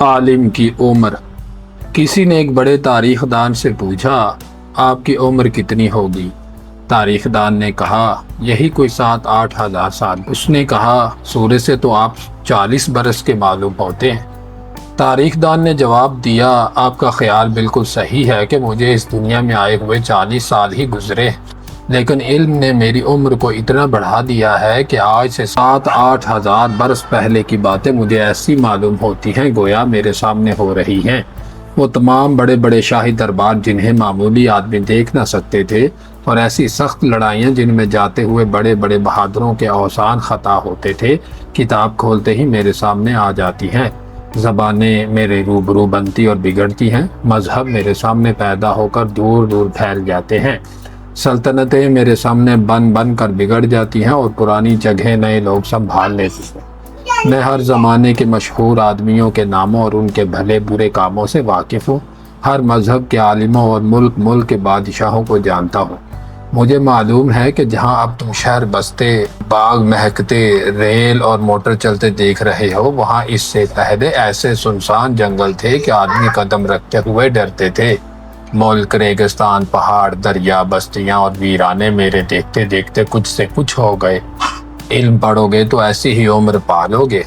عالم کی عمر۔ کسی نے ایک بڑے تاریخ دان سے پوچھا، آپ کی عمر کتنی ہوگی؟ تاریخ دان نے کہا، یہی کوئی 7-8 ہزار سال۔ اس نے کہا، سورج سے تو آپ 40 برس کے معلوم ہوتے ہیں۔ تاریخ دان نے جواب دیا، آپ کا خیال بالکل صحیح ہے کہ مجھے اس دنیا میں آئے ہوئے 40 سال ہی گزرے، لیکن علم نے میری عمر کو اتنا بڑھا دیا ہے کہ آج سے 7-8 ہزار برس پہلے کی باتیں مجھے ایسی معلوم ہوتی ہیں گویا میرے سامنے ہو رہی ہیں۔ وہ تمام بڑے بڑے شاہی دربار جنہیں معمولی آدمی دیکھ نہ سکتے تھے، اور ایسی سخت لڑائیاں جن میں جاتے ہوئے بڑے بڑے بہادروں کے اوزان خطا ہوتے تھے، کتاب کھولتے ہی میرے سامنے آ جاتی ہیں۔ زبانیں میرے روبرو بنتی اور بگڑتی ہیں، مذہب میرے سامنے پیدا ہو کر دور دور پھیل جاتے ہیں، سلطنتیں میرے سامنے بن بن کر بگڑ جاتی ہیں اور پرانی جگہیں نئے لوگ سنبھال لیتے ہیں۔ میں ہر زمانے کے مشہور آدمیوں کے ناموں اور ان کے بھلے برے کاموں سے واقف ہوں، ہر مذہب کے عالموں اور ملک ملک کے بادشاہوں کو جانتا ہوں۔ مجھے معلوم ہے کہ جہاں اب تم شہر بستے، باغ مہکتے، ریل اور موٹر چلتے دیکھ رہے ہو، وہاں اس سے پہلے ایسے سنسان جنگل تھے کہ آدمی قدم رکھتے ہوئے ڈرتے تھے۔ ملک، ریگستان، پہاڑ، دریا، بستیاں اور ویرانے میرے دیکھتے دیکھتے کچھ سے کچھ ہو گئے۔ علم پڑھو گے تو ایسی ہی عمر پالو گے۔